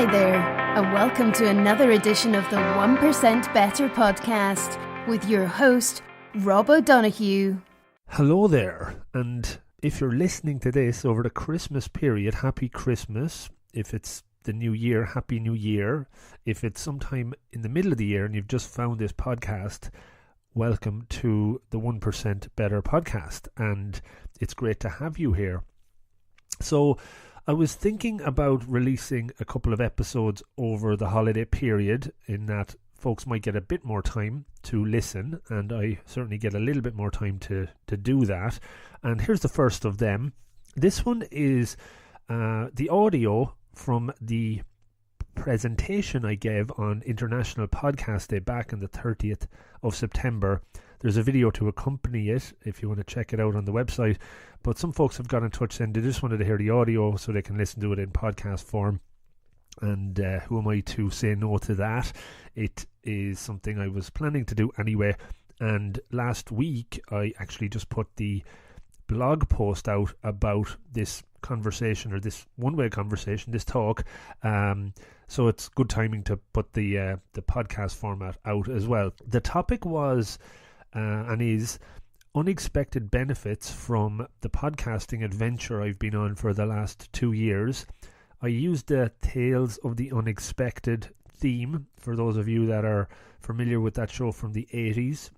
Hi there, and welcome to another edition of the 1% Better podcast with your host, Rob O'Donoghue. Hello there, and if you're listening to this over the Christmas period, happy Christmas. If it's the new year, happy new year. If it's sometime in the middle of the year and you've just found this podcast, welcome to the 1% Better podcast, and it's great to have you here. So I was thinking about releasing a couple of episodes over the holiday period, in that folks might get a bit more time to listen, and I certainly get a little bit more time to do that. And here's the first of them. This one is the audio from the presentation I gave on International Podcast Day back on the 30th of September. There's a video to accompany it if you want to check it out on the website. But some folks have got in touch saying they just wanted to hear the audio so they can listen to it in podcast form. And who am I to say no to that? It is something I was planning to do anyway. And last week I actually just put the blog post out about this conversation, or this one-way conversation, this talk. So it's good timing to put the podcast format out as well. The topic was and is unexpected benefits from the podcasting adventure I've been on for the last 2 years. I used the Tales of the Unexpected theme for those of you that are familiar with that show from the 80s.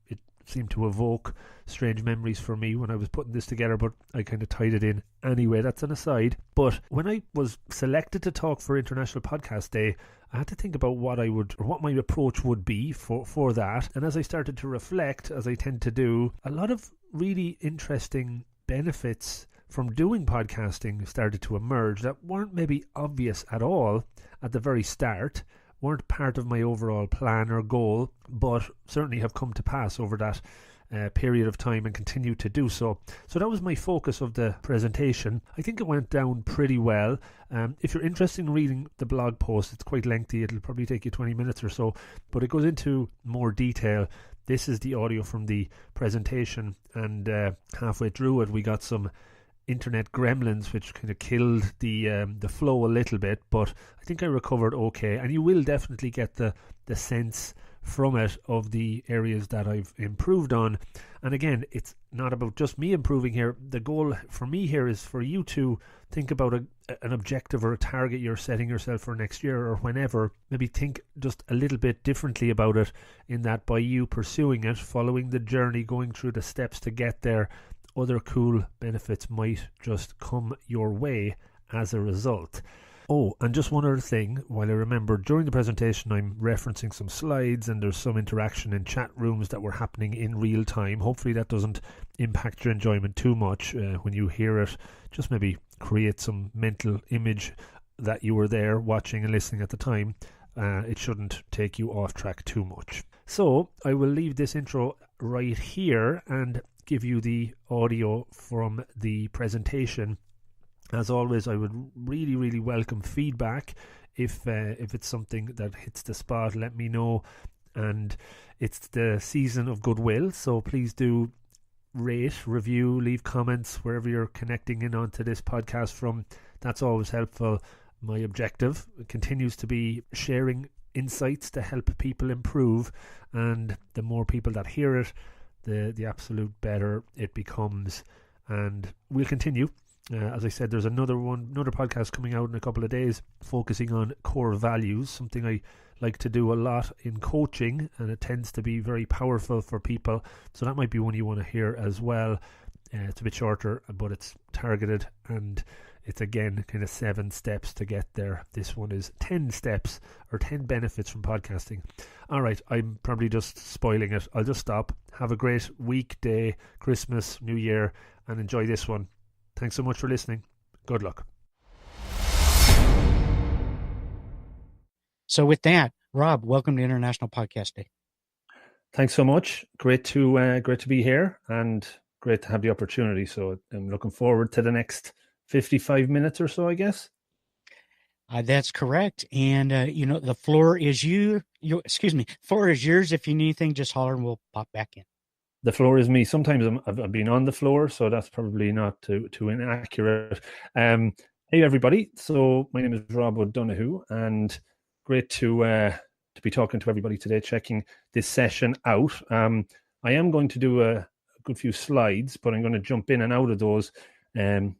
It seemed to evoke strange memories for me when I was putting this together, but I kind of tied it in anyway. That's an aside. But when I was selected to talk for International Podcast Day, I had to think about what my approach would be for that. And as I started to reflect, as I tend to do, a lot of really interesting benefits from doing podcasting started to emerge that weren't maybe obvious at all at the very start, weren't part of my overall plan or goal, but certainly have come to pass over that period of time and continue to do so. So that was my focus of the presentation. I think it went down pretty well. If you're interested in reading the blog post, it's quite lengthy. It'll probably take you 20 minutes or so, but it goes into more detail. This is the audio from the presentation, and halfway through it we got some internet gremlins which kind of killed the flow a little bit, but I think I recovered okay, and you will definitely get the sense from it of the areas that I've improved on. And again, it's not about just me improving here. The goal for me here is for you to think about an objective or a target you're setting yourself for next year or whenever. Maybe think just a little bit differently about it, in that by you pursuing it, following the journey, going through the steps to get there, other cool benefits might just come your way as a result. Oh, and just one other thing, while I remember, during the presentation I'm referencing some slides and there's some interaction in chat rooms that were happening in real time. Hopefully that doesn't impact your enjoyment too much when you hear it. Just maybe create some mental image that you were there watching and listening at the time. It shouldn't take you off track too much. So I will leave this intro right here and give you the audio from the presentation. As always, I would really, really welcome feedback. If it's something that hits the spot, let me know. And it's the season of goodwill, so please do rate, review, leave comments wherever you're connecting in onto this podcast from. That's always helpful. My objective continues to be sharing insights to help people improve, and the more people that hear it, the absolute better it becomes. And we'll continue. As I said, there's another podcast coming out in a couple of days focusing on core values, something I like to do a lot in coaching, and it tends to be very powerful for people. So that might be one you want to hear as well. It's a bit shorter, but it's targeted, and it's again kind of 7 steps to get there. This one is 10 steps or 10 benefits from podcasting. All right, I'm probably just spoiling it. I'll just stop. Have a great week, day, Christmas, New Year, and enjoy this one. Thanks so much for listening. Good luck. So with that, Rob, welcome to International Podcast Day. Thanks so much. Great to be here, and great to have the opportunity. So I'm looking forward to the next 55 minutes or so, I guess. That's correct. And the floor is floor is yours. If you need anything, just holler and we'll pop back in. The floor is me. Sometimes I've been on the floor, so that's probably not too inaccurate. Hey everybody! So my name is Rob O'Donoghue, and great to be talking to everybody today, checking this session out. I am going to do a good few slides, but I'm going to jump in and out of those,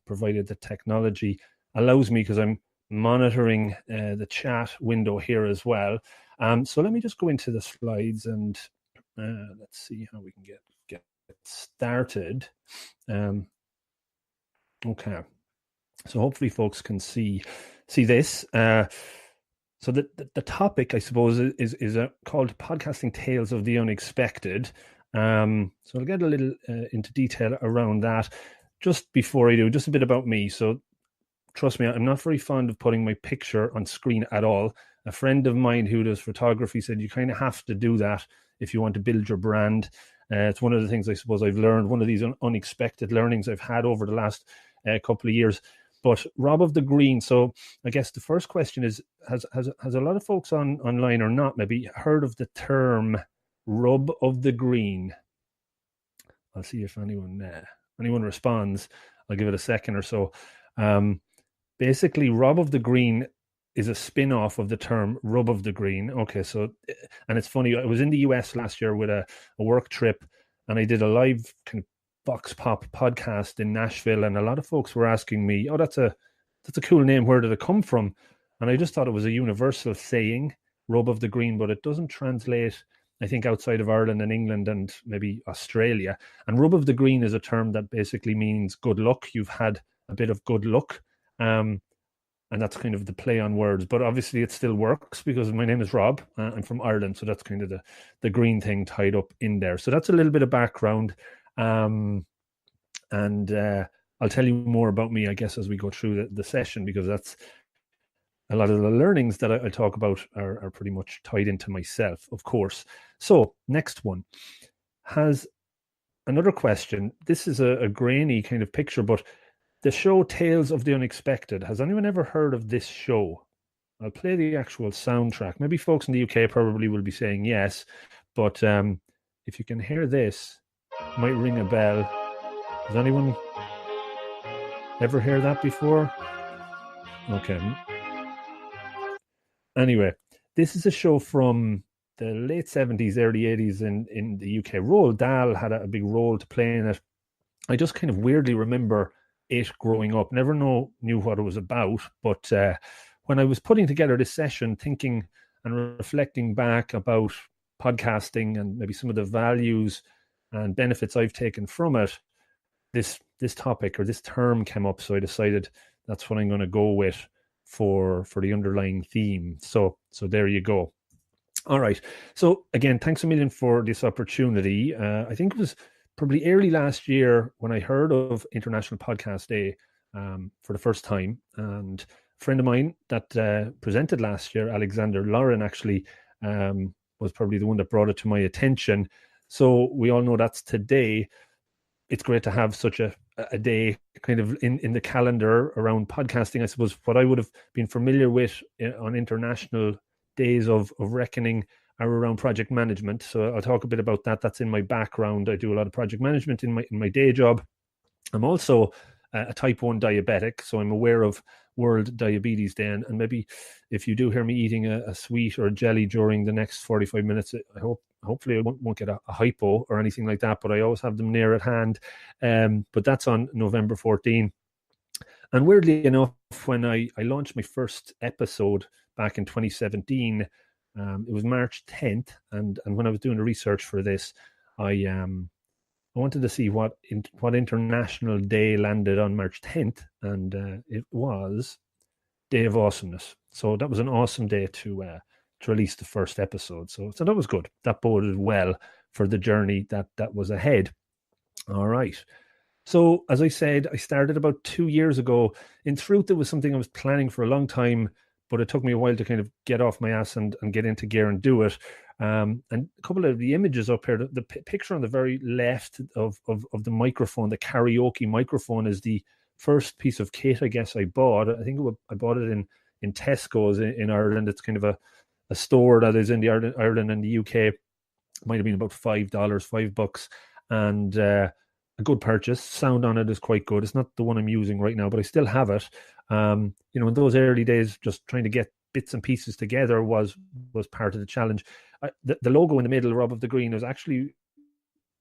provided the technology allows me, because I'm monitoring the chat window here as well. So let me just go into the slides and let's see how we can get started. Okay. So hopefully folks can see this. So the topic, I suppose, is called Podcasting Tales of the Unexpected. So I'll get a little into detail around that. Just before I do, just a bit about me. So trust me, I'm not very fond of putting my picture on screen at all. A friend of mine who does photography said you kind of have to do that if you want to build your brand. It's one of the things I suppose I've learned, one of these unexpected learnings I've had over the last couple of years. But Rob of the Green. So I guess the first question is: has a lot of folks online or not maybe heard of the term Rob of the Green? I'll see if anyone responds. I'll give it a second or so. Basically, Rob of the Green is a spin-off of the term Rub of the Green. Okay, so, and it's funny, I was in the US last year with a work trip, and I did a live kind of Vox Pop podcast in Nashville, and a lot of folks were asking me, "Oh, that's a cool name. Where did it come from?" And I just thought it was a universal saying, "Rub of the Green," but it doesn't translate, I think, outside of Ireland and England and maybe Australia. And Rub of the Green is a term that basically means good luck. You've had a bit of good luck, and that's kind of the play on words. But obviously, it still works because my name is Rob. I'm from Ireland, so that's kind of the green thing tied up in there. So that's a little bit of background. And I'll tell you more about me, I guess, as we go through the session, because that's a lot of the learnings that I talk about are pretty much tied into myself, of course. So next one has another question. This is a grainy kind of picture, but the show Tales of the Unexpected. Has anyone ever heard of this show? I'll play the actual soundtrack. Maybe folks in the UK probably will be saying yes, but if you can hear this, it might ring a bell. Has anyone ever heard that before? Okay. Anyway, this is a show from the late 70s, early 80s in the UK. Roald Dahl had a big role to play in it. I just kind of weirdly remember it growing up. Never knew what it was about, but when I was putting together this session, thinking and reflecting back about podcasting and maybe some of the values and benefits I've taken from it, this topic or this term came up. So I decided that's what I'm going to go with for the underlying theme. So there you go. All right. So again, thanks a million for this opportunity. I think it was probably early last year when I heard of International Podcast Day for the first time. And a friend of mine that presented last year, Alexander Lauren, actually was probably the one that brought it to my attention. So we all know that's today. It's great to have such a day kind of in the calendar around podcasting. I suppose what I would have been familiar with on international days of reckoning are around project management. So I'll talk a bit about that. That's in my background. I do a lot of project management in my day job. I'm also a type 1 diabetic, so I'm aware of World Diabetes Day. And maybe if you do hear me eating a sweet or a jelly during the next 45 minutes, hopefully I won't get a hypo or anything like that, but I always have them near at hand. But that's on November 14. And weirdly enough, when I launched my first episode back in 2017, it was March 10th. And when I was doing the research for this, I wanted to see what international day landed on March 10th. And it was Day of Awesomeness. So that was an awesome day to release the first episode. So that was good. That boded well for the journey that was ahead. All right. So as I said, I started about 2 years ago. In truth, it was something I was planning for a long time, but it took me a while to kind of get off my ass and get into gear and do it. And a couple of the images up here, the picture on the very left of the microphone, the karaoke microphone, is the first piece of kit I guess I bought. I think I bought it in Tesco's in Ireland. It's kind of a store that is in the Ireland and the UK. It might have been about $5, $5, and a good purchase. Sound on it is quite good. It's not the one I'm using right now, but I still have it. In those early days, just trying to get bits and pieces together was part of the challenge. The logo in the middle, Rob of the Green, was actually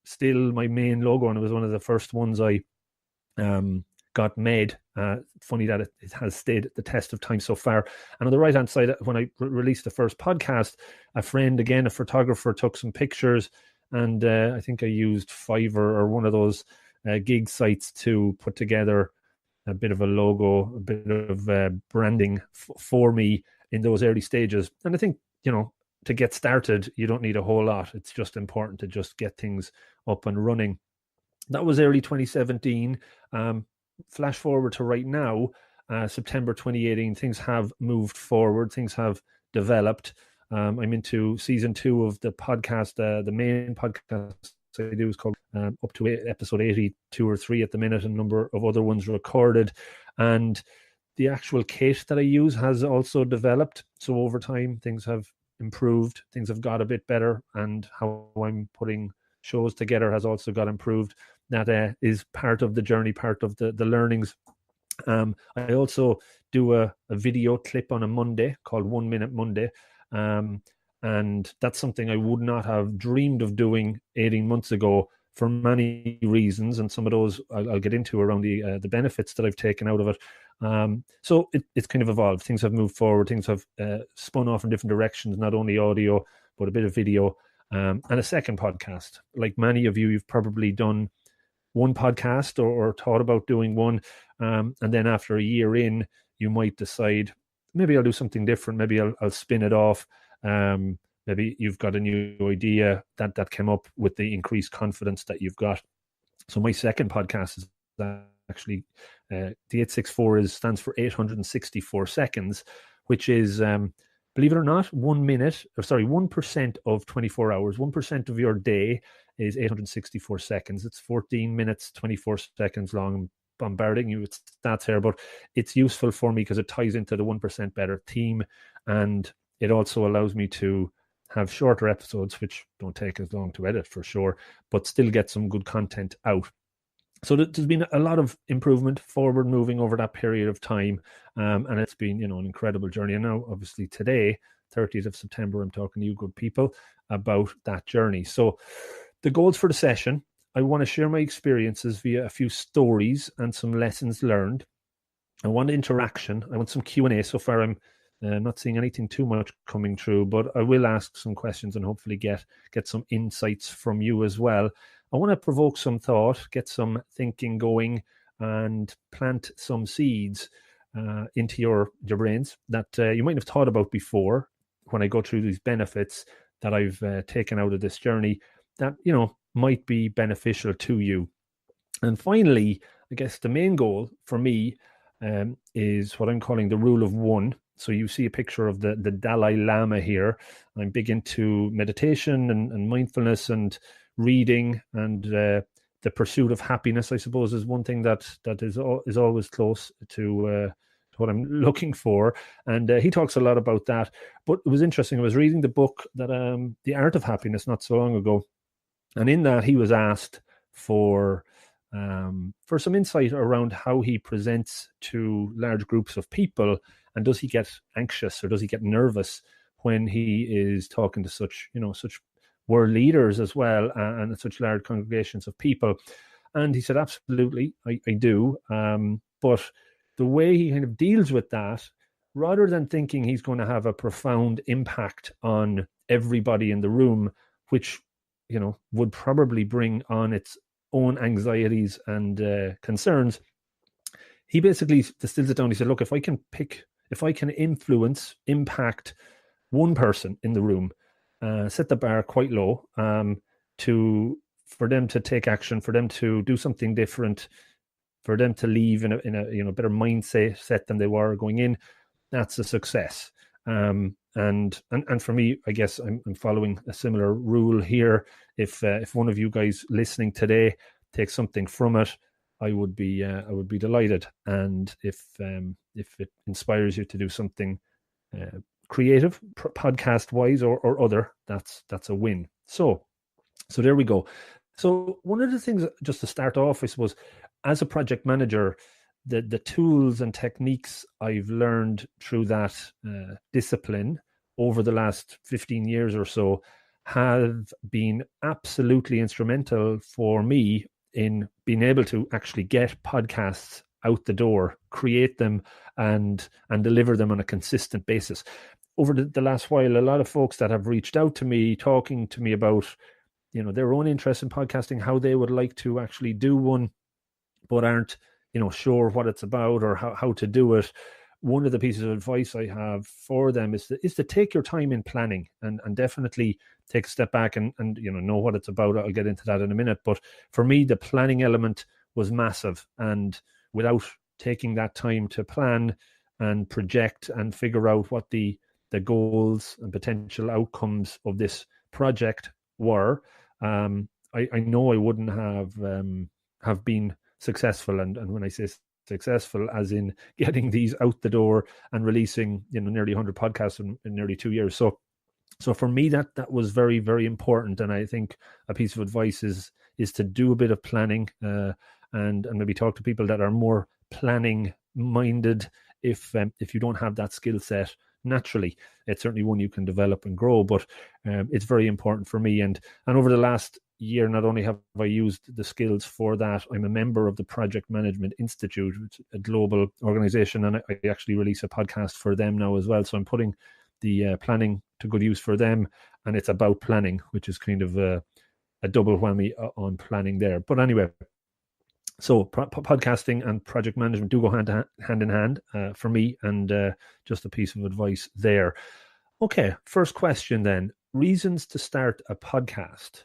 still my main logo, and it was one of the first ones I got made. Funny that it has stayed the test of time so far. And on the right hand side, when I released the first podcast, a friend, again a photographer, took some pictures, and I think I used Fiverr or one of those gig sites to put together a bit of a logo, a bit of branding for me in those early stages. And I think, to get started, you don't need a whole lot. It's just important to just get things up and running. That was early 2017. Flash forward to right now, September 2018, things have moved forward. Things have developed. I'm into season 2 of the podcast. The main podcast I do is called up to episode 82 or 3 at the minute, a number of other ones recorded. And the actual kit that I use has also developed. So over time, things have improved. Things have got a bit better. And how I'm putting shows together has also got improved. That is part of the journey, part of the learnings. I also do a video clip on a Monday called 1 Minute Monday. And that's something I would not have dreamed of doing 18 months ago for many reasons. And some of those I'll get into around the benefits that I've taken out of it. So it's kind of evolved. Things have moved forward. Things have spun off in different directions, not only audio, but a bit of video. And a second podcast. Like many of you, you've probably done one podcast or thought about doing one. And then after a year in, you might decide, maybe I'll do something different. Maybe I'll spin it off. Maybe you've got a new idea that came up with the increased confidence that you've got. So my second podcast is actually, the 864 stands for 864 seconds, which is, believe it or not, 1% of 24 hours, 1% of your day is 864 seconds. It's 14 minutes, 24 seconds long. I'm bombarding you with stats here, but it's useful for me because it ties into the 1% better theme. And it also allows me to have shorter episodes, which don't take as long to edit for sure, but still get some good content out. So there's been a lot of improvement, forward moving over that period of time. And it's been, an incredible journey. And now, obviously, today, 30th of September, I'm talking to you good people about that journey. So the goals for the session, I want to share my experiences via a few stories and some lessons learned. I want interaction. I want some Q&A. So far, I'm not seeing anything too much coming through, but I will ask some questions and hopefully get some insights from you as well. I want to provoke some thought, get some thinking going, and plant some seeds into your brains that you might have thought about before when I go through these benefits that I've taken out of this journey that, might be beneficial to you. And finally, I guess the main goal for me is what I'm calling the rule of one. So you see a picture of the Dalai Lama here. I'm big into meditation and mindfulness and reading, and the pursuit of happiness, I suppose, is one thing that is always close to what I'm looking for. And he talks a lot about that. But it was interesting. I was reading the book that The Art of Happiness not so long ago, and in that he was asked for some insight around how he presents to large groups of people, and does he get anxious or does he get nervous when he is talking to such world leaders as well, and such large congregations of people. And he said, absolutely, I do. But the way he kind of deals with that, rather than thinking he's going to have a profound impact on everybody in the room, which, would probably bring on its own anxieties and concerns, he basically distills it down. He said, look, if I can impact one person in the room, set the bar quite low, for them to take action, for them to do something different, for them to leave in a better mindset than they were going in, that's a success. And for me, I guess I'm following a similar rule here. If one of you guys listening today takes something from it, I would be delighted. And if it inspires you to do something creative, podcast wise or other, that's a win. So there we go. So one of the things, just to start off, I suppose, as a project manager, the tools and techniques I've learned through that discipline over the last 15 years or so have been absolutely instrumental for me in being able to actually get podcasts out the door, create them, and deliver them on a consistent basis. Over the last while, a lot of folks that have reached out to me, talking to me about, their own interest in podcasting, how they would like to actually do one, but aren't, sure what it's about or how to do it. One of the pieces of advice I have for them is to take your time in planning and definitely take a step back and know what it's about. I'll get into that in a minute. But for me, the planning element was massive. And without taking that time to plan and project and figure out what the goals and potential outcomes of this project were, I know I wouldn't have been successful. And when I say successful, as in getting these out the door and releasing nearly 100 podcasts in nearly 2 years. So for me, that was very, very important. And I think a piece of advice is to do a bit of planning and maybe talk to people that are more planning minded. If you don't have that skill set naturally, it's certainly one you can develop and grow, but it's very important for me. And over the last year, not only have I used the skills for that, I'm a member of the Project Management Institute, which is a global organization, and I actually release a podcast for them now as well. So I'm putting the planning to good use for them, and it's about planning, which is kind of a double whammy on planning there. But anyway, so podcasting and project management do go hand in hand for me, and just a piece of advice there. Okay, first question then. Reasons to start a podcast.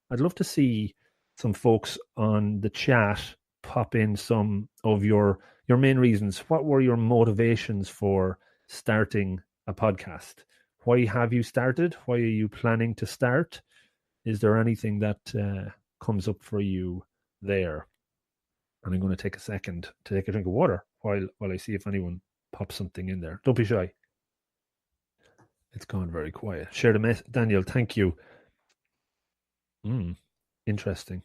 I'd love to see some folks on the chat pop in some of your main reasons. What were your motivations for starting a podcast? Why have you started? Why are you planning to start? Is there anything that comes up for you there? And I'm going to take a second to take a drink of water while I see if anyone pops something in there. Don't be shy. It's gone very quiet. Share the message. Daniel, thank you. Interesting.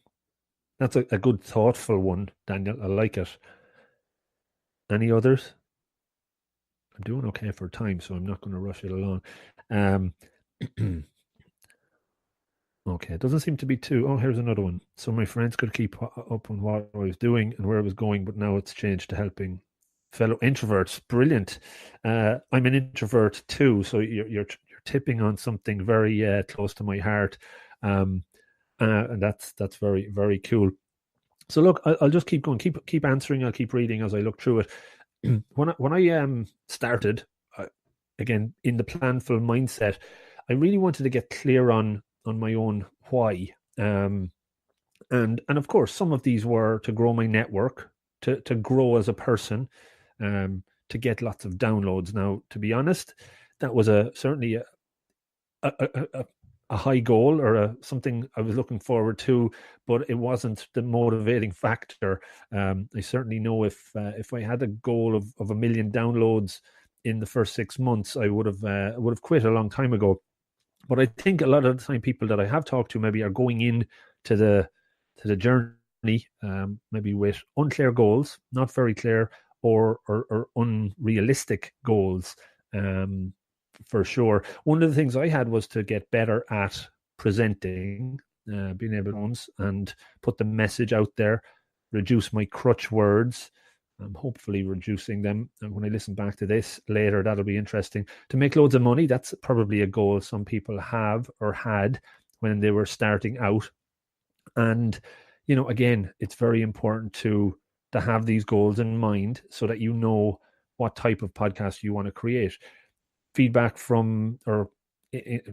That's a good, thoughtful one, Daniel. I like it. Any others? I'm doing okay for time, so I'm not going to rush it along. Okay, it doesn't seem to be too. Oh, here's another one. So my friends could keep up on what I was doing and where I was going, but now it's changed to helping fellow introverts. Brilliant. I'm an introvert too, so you're tipping on something very close to my heart. And that's very, very cool. So look, I'll just keep going, keep answering. I'll keep reading as I look through it. When I started, again in the planful mindset, I really wanted to get clear on my own why, and of course some of these were to grow my network, to grow as a person, to get lots of downloads. Now, to be honest, that was certainly a high goal or something I was looking forward to, but it wasn't the motivating factor. I certainly know if I had a goal of 1 million downloads in the first 6 months, I would have quit a long time ago. But I think a lot of the time people that I have talked to maybe are going in to the journey maybe with unclear goals, not very clear, or unrealistic goals. For sure. One of the things I had was to get better at presenting, being able to and put the message out there, reduce my crutch words. I'm hopefully reducing them. And when I listen back to this later, that'll be interesting. To make loads of money, that's probably a goal some people have or had when they were starting out. And, again, it's very important to have these goals in mind so that you know what type of podcast you want to create. Feedback from or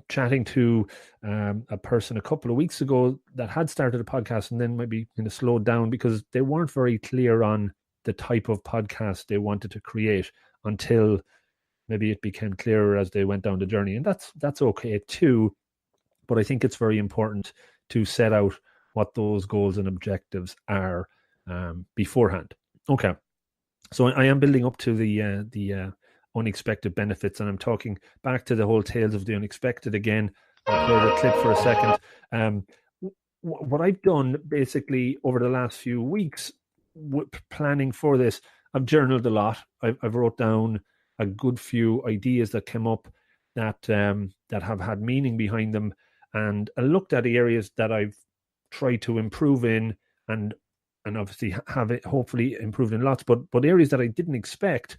chatting to a person a couple of weeks ago that had started a podcast and then maybe slowed down because they weren't very clear on the type of podcast they wanted to create until maybe it became clearer as they went down the journey. And that's okay too. But I think it's very important to set out what those goals and objectives are beforehand. Okay. So I am building up to the unexpected benefits, and I'm talking back to the whole tales of the unexpected again. I'll play the clip for a second. What I've done basically over the last few weeks planning for this, I've journaled a lot. I've wrote down a good few ideas that came up that that have had meaning behind them, and I looked at areas that I've tried to improve in, and obviously have it hopefully improved in lots, but areas that I didn't expect.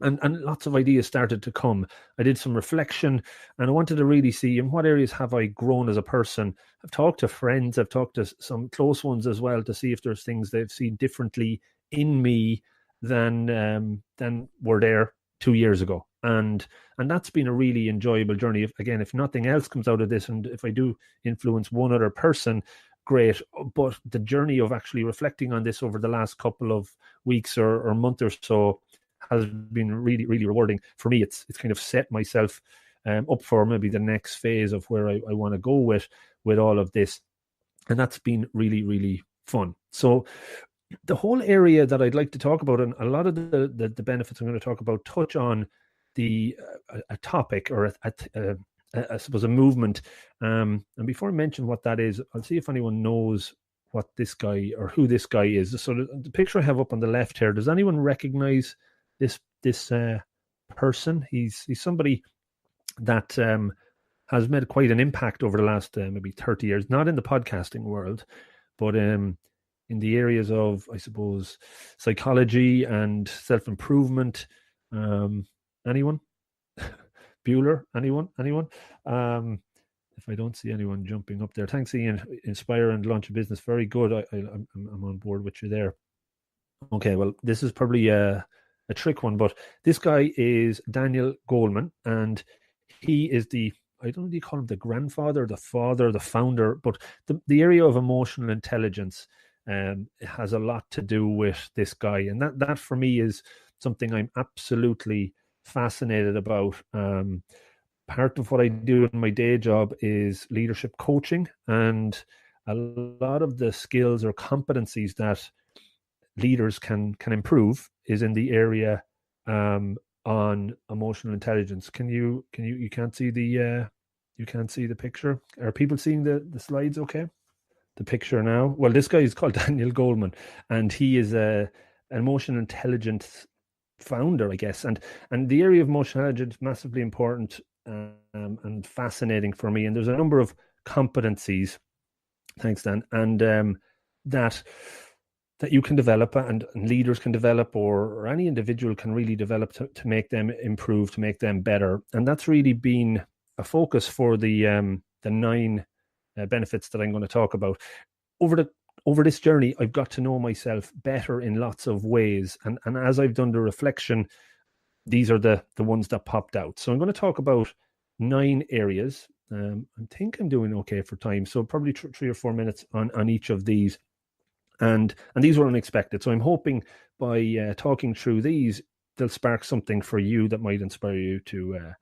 And lots of ideas started to come. I did some reflection, and I wanted to really see in what areas have I grown as a person. I've talked to friends, I've talked to some close ones as well to see if there's things they've seen differently in me than were there 2 years ago. And that's been a really enjoyable journey. If nothing else comes out of this, and if I do influence one other person, great. But the journey of actually reflecting on this over the last couple of weeks or month or so has been really, really rewarding for me. It's kind of set myself up for maybe the next phase of where I want to go with all of this, and that's been really, really fun. So the whole area that I'd like to talk about, and a lot of the benefits I'm going to talk about, touch on the a topic or I suppose a movement. And before I mention what that is, I'll see if anyone knows what this guy or who this guy is. So the picture I have up on the left here, does anyone recognize this person? He's somebody that has made quite an impact over the last maybe 30 years, not in the podcasting world, but in the areas of, I suppose, psychology and self-improvement. Anyone? Bueller? Anyone? If I don't see anyone jumping up there. Thanks, Ian. Inspire and launch a business. Very good. I'm on board with you there. Okay, well, this is probably a trick one, but this guy is Daniel Goleman, and he is I don't know if you call him the grandfather, the father, the founder, but the area of emotional intelligence has a lot to do with this guy. And that for me is something I'm absolutely fascinated about. Part of what I do in my day job is leadership coaching, and a lot of the skills or competencies that leaders can improve is in the area on emotional intelligence. You can't see the picture? Are people seeing the slides okay? The picture now? Well, this guy is called Daniel Goleman, and he is an emotional intelligence founder, I guess. And the area of emotional intelligence is massively important and fascinating for me. And there's a number of competencies, thanks, Dan, and that you can develop and leaders can develop, or any individual can really develop to make them improve, to make them better. And that's really been a focus for the 9 benefits that I'm going to talk about. Over this journey, I've got to know myself better in lots of ways. And as I've done the reflection, these are the ones that popped out. So I'm going to talk about 9 areas. I think I'm doing okay for time. So probably 3 or 4 minutes on each of these. And these were unexpected. So I'm hoping by talking through these, they'll spark something for you that might inspire you to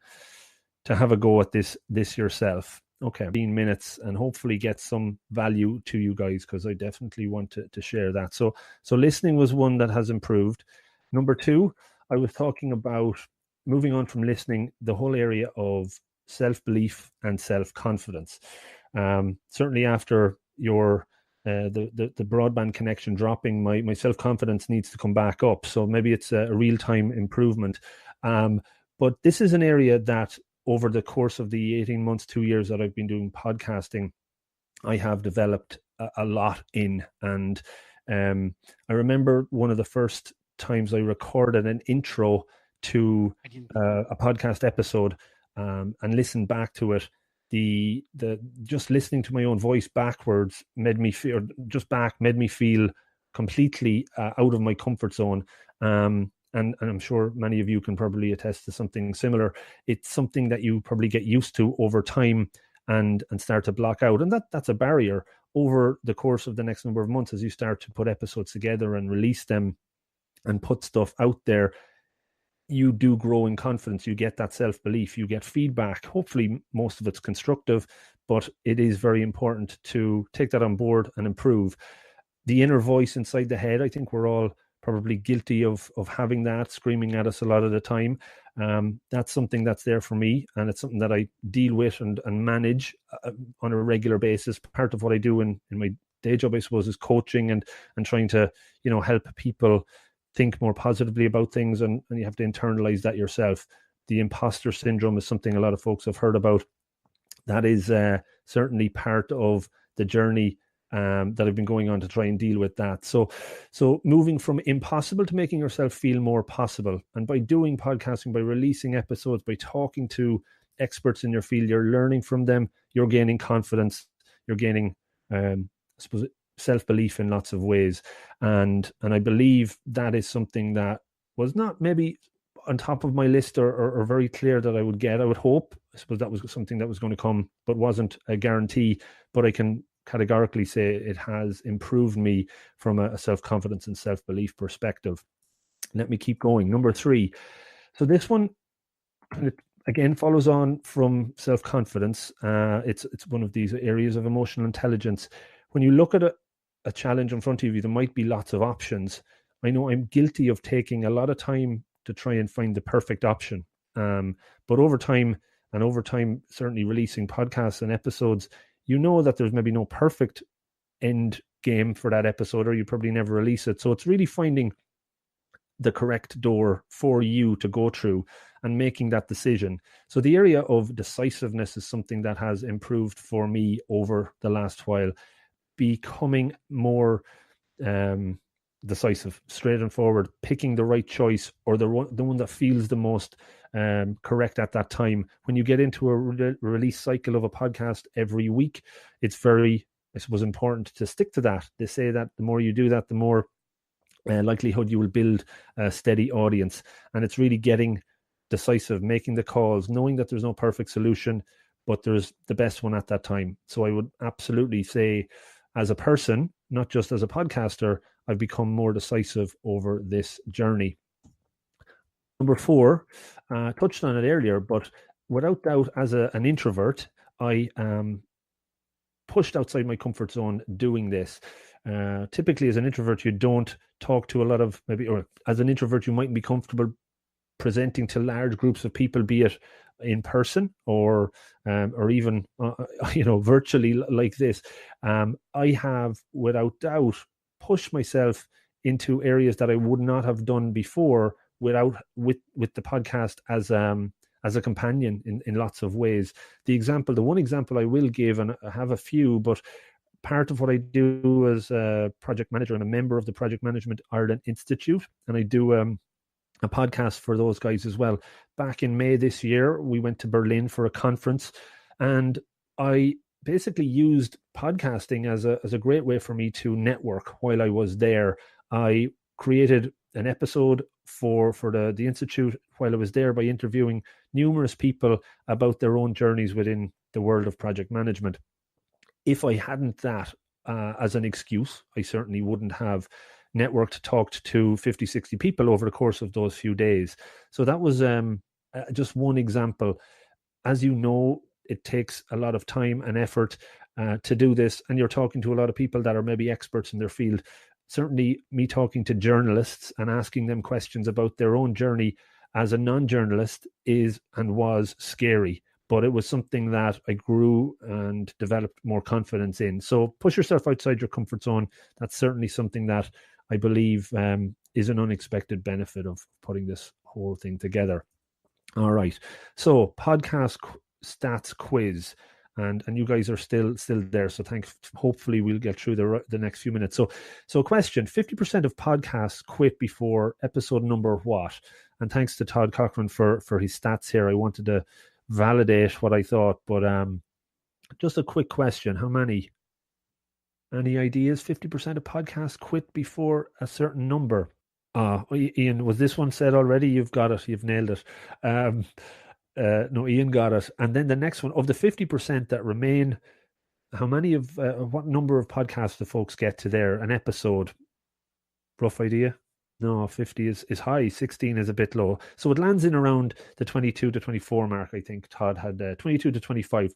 have a go at this yourself. Okay, 15 minutes, and hopefully get some value to you guys, because I definitely want to share that. So listening was one that has improved. Number 2, I was talking about moving on from listening, the whole area of self-belief and self-confidence. Certainly after the broadband connection dropping, my self-confidence needs to come back up. So maybe it's a real-time improvement. But this is an area that over the course of the 18 months, 2 years that I've been doing podcasting, I have developed a lot in. And I remember one of the first times I recorded an intro to a podcast episode and listened back to it. The just listening to my own voice backwards made me feel completely out of my comfort zone. And I'm sure many of you can probably attest to something similar. It's something that you probably get used to over time and start to block out. And that's a barrier over the course of the next number of months as you start to put episodes together and release them and put stuff out there. You do grow in confidence. You get that self-belief. You get feedback. Hopefully most of it's constructive, but it is very important to take that on board and improve. The inner voice inside the head, I think we're all probably guilty of having that screaming at us a lot of the time. That's something that's there for me, and it's something that I deal with and manage on a regular basis. Part of what I do in my day job, I suppose, is coaching and trying to, help people think more positively about things, and you have to internalize that yourself. The imposter syndrome is something a lot of folks have heard about. That is certainly part of the journey that I've been going on to try and deal with that. So moving from impossible to making yourself feel more possible. And by doing podcasting, by releasing episodes, by talking to experts in your field, you're learning from them, you're gaining confidence, you're gaining, I suppose, self-belief in lots of ways. And I believe that is something that was not maybe on top of my list or very clear that I would get. I would hope, I suppose that was something that was going to come, but wasn't a guarantee. But I can categorically say it has improved me from a self-confidence and self-belief perspective. Let me keep going. Number 3. So this one, it again follows on from self-confidence. It's one of these areas of emotional intelligence. When you look at a challenge in front of you, there might be lots of options. I know I'm guilty of taking a lot of time to try and find the perfect option. But over time, certainly releasing podcasts and episodes, you know that there's maybe no perfect end game for that episode, or you probably never release it. So it's really finding the correct door for you to go through and making that decision. So the area of decisiveness is something that has improved for me over the last while, becoming more decisive, straight and forward, picking the right choice, or the one that feels the most correct at that time. When you get into a release cycle of a podcast every week, it's very, I suppose, important to stick to that. They say that the more you do that, the more likelihood you will build a steady audience. And it's really getting decisive, making the calls, knowing that there's no perfect solution, but there's the best one at that time. So I would absolutely say, as a person, not just as a podcaster, I've become more decisive over this journey. Number 4, touched on it earlier, but without doubt, as an introvert, I pushed outside my comfort zone doing this. Typically, as an introvert, you don't talk to a lot of, or as an introvert, you mightn't be comfortable presenting to large groups of people, be it in person or even virtually like this. I have, without doubt, pushed myself into areas that I would not have done before with the podcast as a companion in lots of ways. The one example I will give, and I have a few, but part of what I do as a project manager and a member of the Project Management Ireland Institute, and I do a podcast for those guys as well. Back in May this year, we went to Berlin for a conference, and I basically used podcasting as a great way for me to network while I was there. I created an episode for the Institute while I was there by interviewing numerous people about their own journeys within the world of project management. If I hadn't that as an excuse, I certainly wouldn't have networked, talked to 50, 60 people over the course of those few days. So that was just one example. As you know, it takes a lot of time and effort to do this, and you're talking to a lot of people that are maybe experts in their field. Certainly, me talking to journalists and asking them questions about their own journey as a non-journalist is and was scary, but it was something that I grew and developed more confidence in. So push yourself outside your comfort zone. That's certainly something that I believe is an unexpected benefit of putting this whole thing together. All right. So podcast stats quiz. And you guys are still there. So hopefully we'll get through the next few minutes. So question, 50% of podcasts quit before episode number what? And thanks to Todd Cochran for his stats here. I wanted to validate what I thought, but just a quick question. How many? Any ideas? 50% of podcasts quit before a certain number. Ian, was this one said already? You've got it. You've nailed it. No, Ian got it. And then the next one, of the 50% that remain, how many what number of podcasts do folks get to there? An episode? Rough idea? No, 50 is high. 16 is a bit low. So it lands in around the 22 to 24 mark. I think Todd had 22 to 25.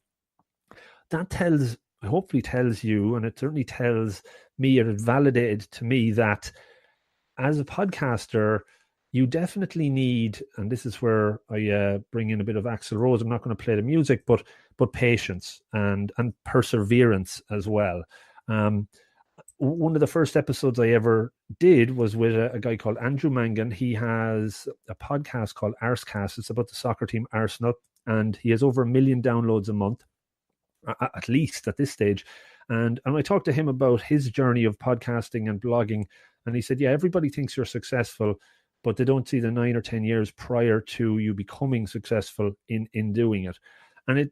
That hopefully tells you, and it certainly tells me, and it validated to me that as a podcaster, you definitely need, and this is where I bring in a bit of Axl Rose. I'm not going to play the music, but patience and perseverance as well. One of the first episodes I ever did was with a guy called Andrew Mangan. He has a podcast called Arsecast. It's about the soccer team Arsenal, and he has over 1 million downloads a month, at least at this stage. And I talked to him about his journey of podcasting and blogging, and he said, yeah, everybody thinks you're successful, but they don't see the 9 or 10 years prior to you becoming successful in doing it. And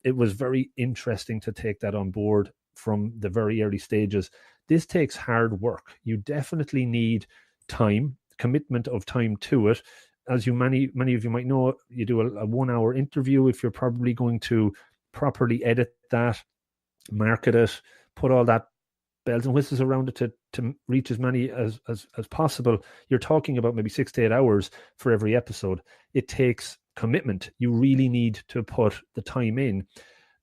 it was very interesting to take that on board from the very early stages. This takes hard work. You definitely need time, commitment of time to it. As many of you might know, you do a 1 hour interview. If you're probably going to properly edit that, market it, put all that bells and whistles around it to reach as many as possible, you're talking about maybe 6 to 8 hours for every episode. It takes commitment. You really need to put the time in.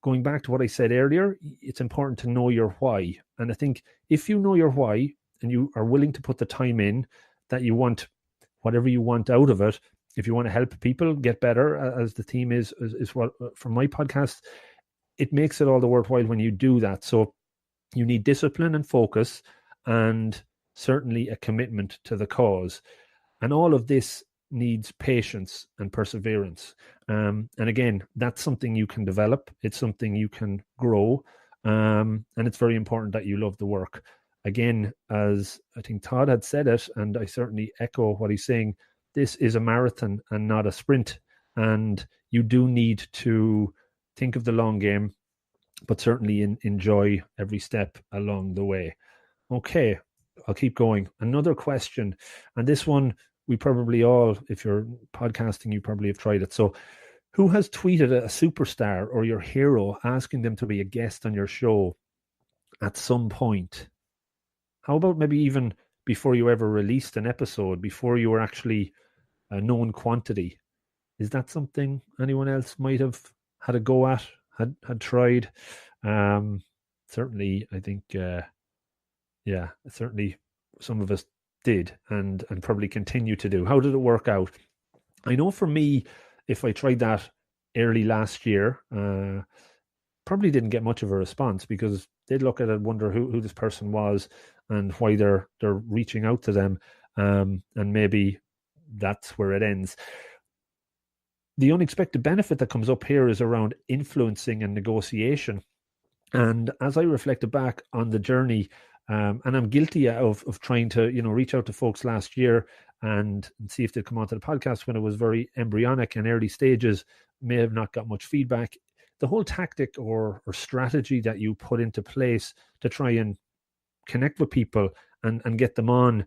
Going back to what I said earlier, it's important to know your why. And I think if you know your why and you are willing to put the time in, that you want whatever you want out of it, if you want to help people get better, as the theme is what from my podcast, it makes it all the worthwhile when you do that. So you need discipline and focus, and certainly a commitment to the cause. And all of this needs patience and perseverance. And again, that's something you can develop. It's something you can grow. And it's very important that you love the work. Again, as I think Todd had said it, and I certainly echo what he's saying, this is a marathon and not a sprint. And you do need to think of the long game, but certainly enjoy every step along the way. Okay, I'll keep going. Another question, and this one we probably all, if you're podcasting, you probably have tried it. So, who has tweeted a superstar or your hero asking them to be a guest on your show at some point? How about maybe even before you ever released an episode, before you were actually a known quantity? Is that something anyone else might have had a go at, had tried? Certainly, I think, certainly some of us did and probably continue to do. How did it work out? I know for me, if I tried that early last year, probably didn't get much of a response, because they'd look at it and wonder who this person was and why they're reaching out to them, and maybe that's where it ends. The unexpected benefit that comes up here is around influencing and negotiation. And as I reflected back on the journey, and I'm guilty of trying to, reach out to folks last year and see if they'd come onto the podcast when it was very embryonic and early stages, may have not got much feedback. The whole tactic or strategy that you put into place to try and connect with people and get them on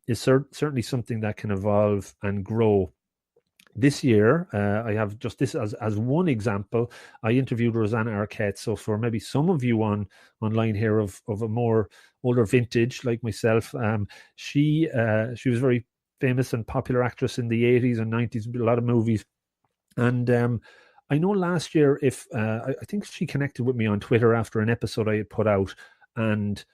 is certainly something that can evolve and grow. This year, I have just this as one example. I interviewed Rosanna Arquette. So for maybe some of you online here of a more older vintage like myself, she was a very famous and popular actress in the 80s and 90s, a lot of movies. And I know last year, I think she connected with me on Twitter after an episode I had put out. And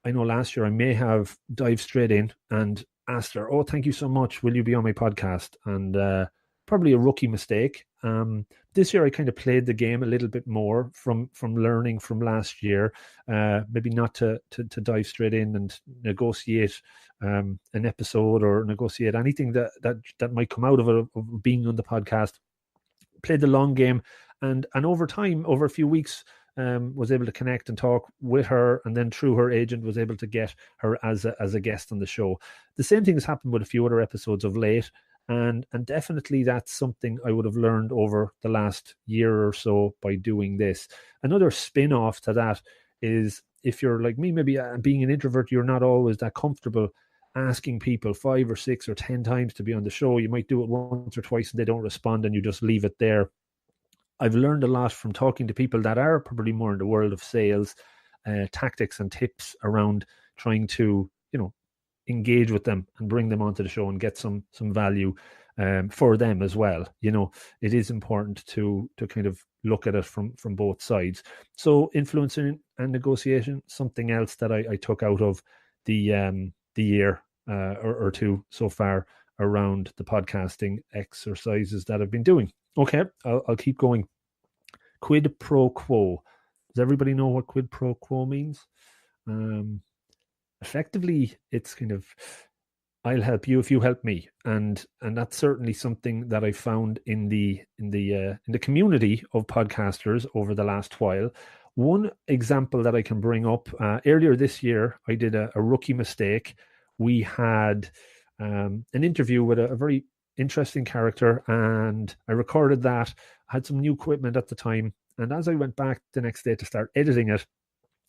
I know last year I may have dived straight in and asked her, "Oh, thank you so much. Will you be on my podcast?" And probably a rookie mistake. This year I kind of played the game a little bit more from learning from last year, maybe not to dive straight in and negotiate an episode or negotiate anything that might come out of it, of being on the podcast. Played the long game, and over time, over a few weeks, was able to connect and talk with her, and then through her agent was able to get her as a guest on the show. The same thing has happened with a few other episodes of late. And definitely that's something I would have learned over the last year or so by doing this. Another spin-off to that is, if you're like me, maybe being an introvert, you're not always that comfortable asking people 5 or 6 or 10 times to be on the show. You might do it once or twice and they don't respond and you just leave it there. I've learned a lot from talking to people that are probably more in the world of sales, tactics and tips around trying to, engage with them and bring them onto the show and get some value for them as well. It is important to kind of look at it from both sides. So influencing and negotiation, something else that I took out of the year or two so far around the podcasting exercises that I've been doing. Okay, I'll keep going. Quid pro quo. Does everybody know what quid pro quo means? effectively it's kind of, I'll help you if you help me, and that's certainly something that I found in the community of podcasters over the last while. One example that I can bring up, earlier this year, I did a rookie mistake. We had an interview with a very interesting character, and I recorded that. I had some new equipment at the time, and as I went back the next day to start editing it,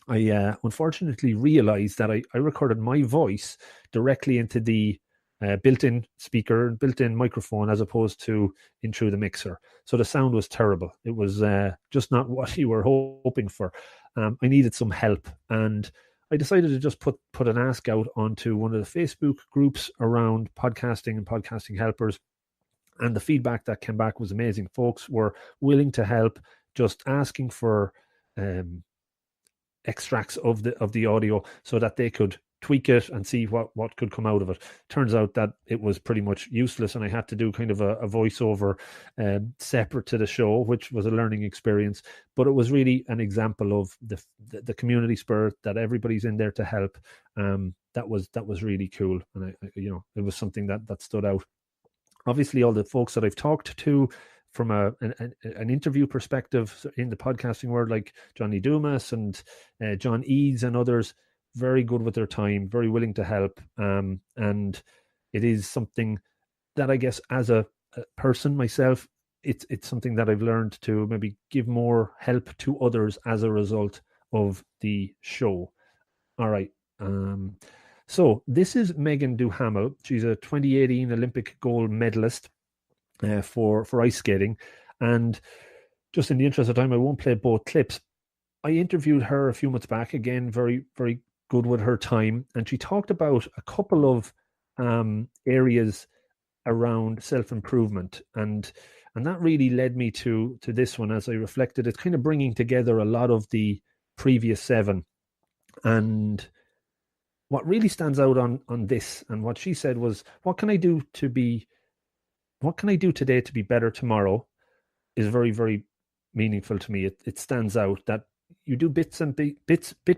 I unfortunately realized that I recorded my voice directly into the built-in speaker, built-in microphone, as opposed to in through the mixer. So the sound was terrible. It was just not what you were hoping for. I needed some help, and I decided to just put an ask out onto one of the Facebook groups around podcasting and podcasting helpers. And the feedback that came back was amazing. Folks were willing to help, just asking for extracts of the audio so that they could tweak it and see what could come out of it. Turns out that it was pretty much useless, and I had to do kind of a voiceover separate to the show, which was a learning experience. But it was really an example of the community spirit, that everybody's in there to help. That was really cool, and it was something that stood out. Obviously, all the folks that I've talked to from an interview perspective in the podcasting world, like Johnny Dumas and John Eads and others, very good with their time, very willing to help. And it is something that I guess as a person myself, it's something that I've learned to maybe give more help to others as a result of the show. All right. So this is Megan Duhamel. She's a 2018 Olympic gold medalist for ice skating. And just in the interest of time, I won't play both clips. I interviewed her a few months back, again, very, very good with her time. And she talked about a couple of areas around self-improvement. And that really led me to this one as I reflected. It's kind of bringing together a lot of the previous 7. And what really stands out on this, and what she said was, what can I do today to be better tomorrow, is very, very meaningful to me. It stands out that you do bit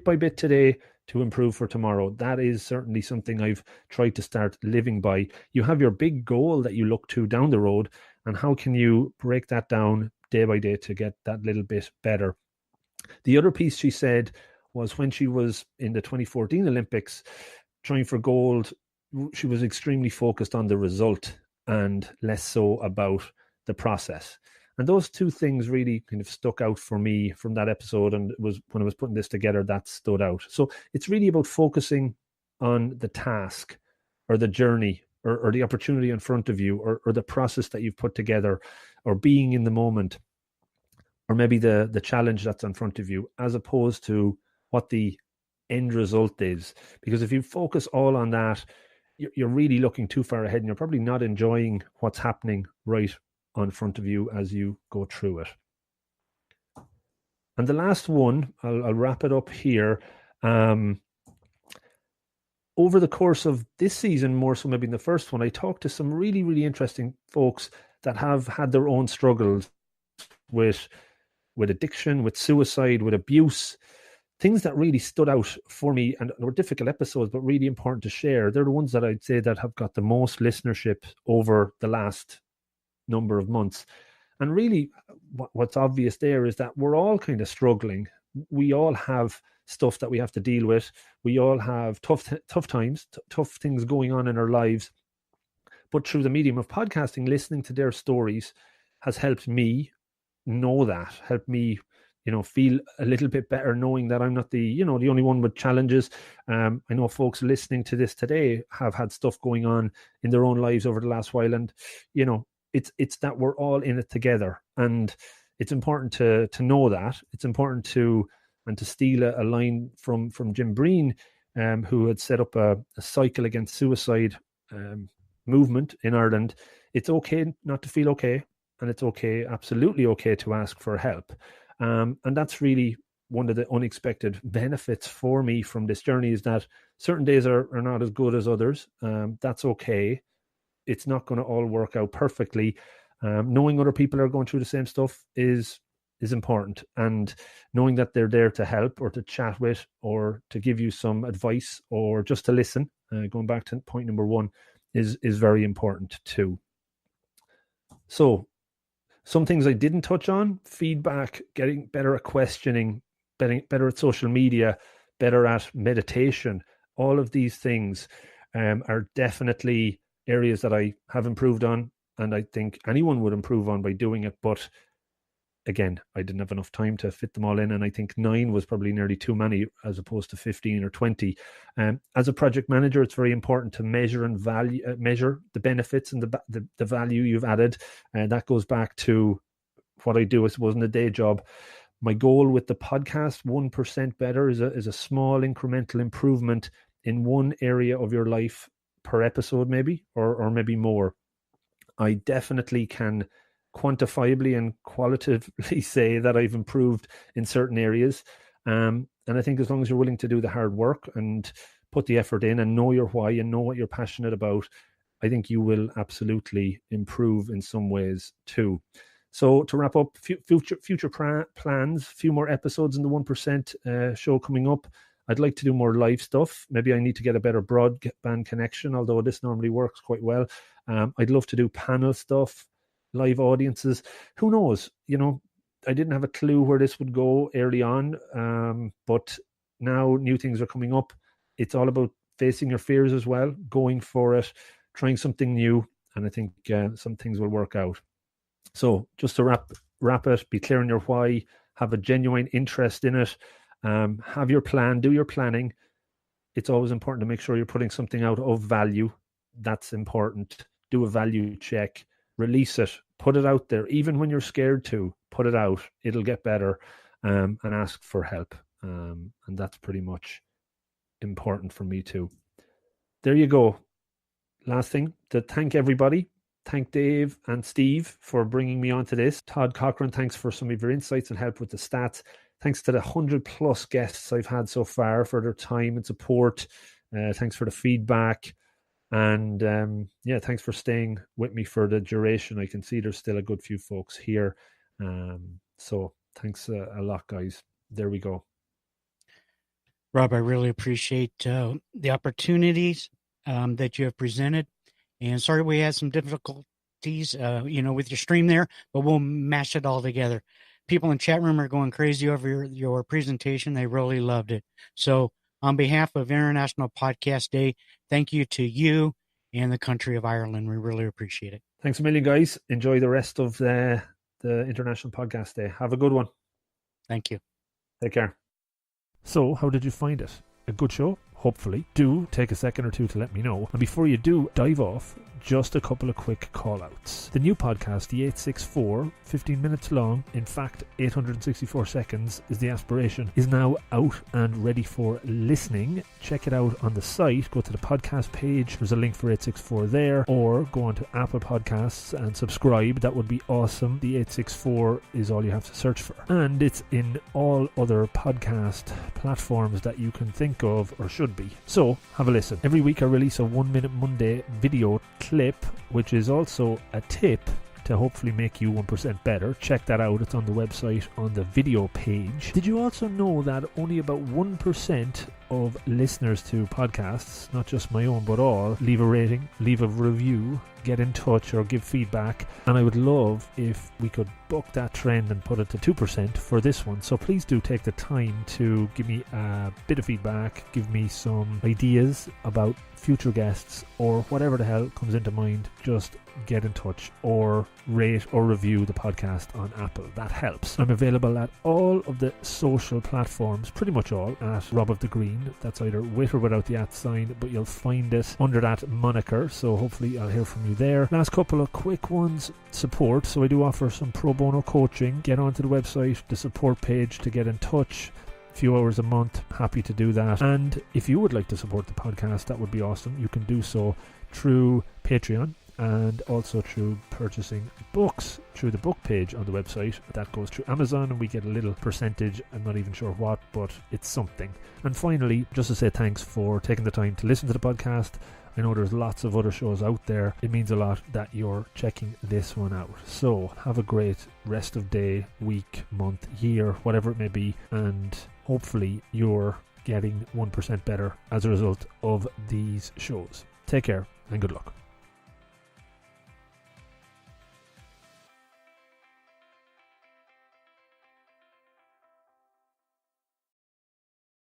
by bit today to improve for tomorrow. That is certainly something I've tried to start living by. You have your big goal that you look to down the road, and how can you break that down day by day to get that little bit better? The other piece she said was when she was in the 2014 Olympics trying for gold, she was extremely focused on the result and less so about the process. And those two things really kind of stuck out for me from that episode. And it was when I was putting this together, that stood out. So it's really about focusing on the task or the journey or the opportunity in front of you, or the process that you've put together, or being in the moment, or maybe the challenge that's in front of you, as opposed to what the end result is. Because if you focus all on that, you're really looking too far ahead, and you're probably not enjoying what's happening right on front of you as you go through it. And the last one, I'll wrap it up here. Over the course of this season, more so maybe in the first one, I talked to some really, really interesting folks that have had their own struggles with addiction, with suicide, with abuse, things that really stood out for me, and were difficult episodes, but really important to share. They're the ones that I'd say that have got the most listenership over the last number of months. And really what's obvious there is that we're all kind of struggling. We all have stuff that we have to deal with. We all have tough times, tough things going on in our lives. But through the medium of podcasting, listening to their stories has helped me know that, helped me feel a little bit better, knowing that I'm not the only one with challenges. I know folks listening to this today have had stuff going on in their own lives over the last while, and it's that we're all in it together, and it's important to know that. It's important to steal a line from Jim Breen, who had set up a cycle against suicide movement in Ireland. It's okay not to feel okay, and it's okay, absolutely okay, to ask for help. And that's really one of the unexpected benefits for me from this journey, is that certain days are not as good as others. That's okay. It's not going to all work out perfectly. Knowing other people are going through the same stuff is is important, and knowing that they're there to help or to chat with or to give you some advice or just to listen, going back to point number one, is very important too. So some things I didn't touch on: feedback, getting better at questioning, better at social media, better at meditation. All of these things are definitely areas that I have improved on, and I think anyone would improve on by doing it. But again, I didn't have enough time to fit them all in, and I think 9 was probably nearly too many as opposed to 15 or 20. As a project manager, it's very important to measure and measure the benefits and the value you've added, and that goes back to what I do, I suppose, in a day job. My goal with the podcast, 1% better, is a small incremental improvement in one area of your life per episode, maybe, or maybe more. I definitely can quantifiably and qualitatively say that I've improved in certain areas. And I think as long as you're willing to do the hard work and put the effort in and know your why and know what you're passionate about, I think you will absolutely improve in some ways too. So to wrap up, future plans, few more episodes in the 1% show coming up. I'd like to do more live stuff. Maybe I need to get a better broadband connection, although this normally works quite well. I'd love to do panel stuff, live audiences. Who knows? I didn't have a clue where this would go early on, but now new things are coming up. It's all about facing your fears as well, going for it, trying something new, and I think some things will work out. So just to wrap it, be clear on your why, have a genuine interest in it, have your plan, do your planning. It's always important to make sure you're putting something out of value. That's important. Do a value check, release it, put it out there. Even when you're scared to, put it out. It'll get better, and ask for help. And that's pretty much important for me too. There you go. Last thing, to thank everybody. Thank Dave and Steve for bringing me onto this. Todd Cochran, thanks for some of your insights and help with the stats. Thanks to the 100+ guests I've had so far for their time and support. Thanks for the feedback. And thanks for staying with me for the duration. I can see there's still a good few folks here. So thanks a lot, guys. There we go. Rob, I really appreciate the opportunities that you have presented. And sorry we had some difficulties, with your stream there, but we'll mash it all together. People in chat room are going crazy over your presentation. They really loved it. So on behalf of International Podcast Day, thank you to you and the country of Ireland. We really appreciate it. Thanks a million, guys. Enjoy the rest of the International Podcast Day. Have a good one. Thank you. Take care. So, how did you find it? A good show? Hopefully. Do take a second or two to let me know. And before you do dive off, just a couple of quick call-outs. The new podcast, the 864, 15 minutes long, in fact 864 seconds is the aspiration, is now out and ready for listening. Check it out on the site. Go to the podcast page. There's a link for 864 there, or go on to Apple Podcasts and subscribe. That would be awesome. The 864 is all you have to search for. And it's in all other podcast platforms that you can think of or should be. So have a listen. Every week I release a 1 Minute Monday video clip, which is also a tip to hopefully make you 1% better. Check that out. It's on the website on the video page. Did you also know that only about 1% of listeners to podcasts, not just my own but all, leave a rating, leave a review, get in touch or give feedback? And I would love if we could buck that trend and put it to 2% for this one. So please do take the time to give me a bit of feedback, give me some ideas about future guests or whatever the hell comes into mind. Just get in touch or rate or review the podcast on Apple. That helps. I'm available at all of the social platforms, pretty much all, at Rob of the Green. That's either with or without the @ sign, but you'll find it under that moniker, so hopefully I'll hear from you there. Last couple of quick ones. Support. So I do offer some pro bono coaching. Get onto the website, the support page, to get in touch. Few hours a month, happy to do that. And if you would like to support the podcast, that would be awesome. You can do so through Patreon and also through purchasing books through the book page on the website. That goes through Amazon and we get a little percentage. I'm not even sure what, but it's something. And finally, just to say thanks for taking the time to listen to the podcast. I know there's lots of other shows out there. It means a lot that you're checking this one out. So have a great rest of day, week, month, year, whatever it may be, and hopefully you're getting 1% better as a result of these shows. Take care and good luck.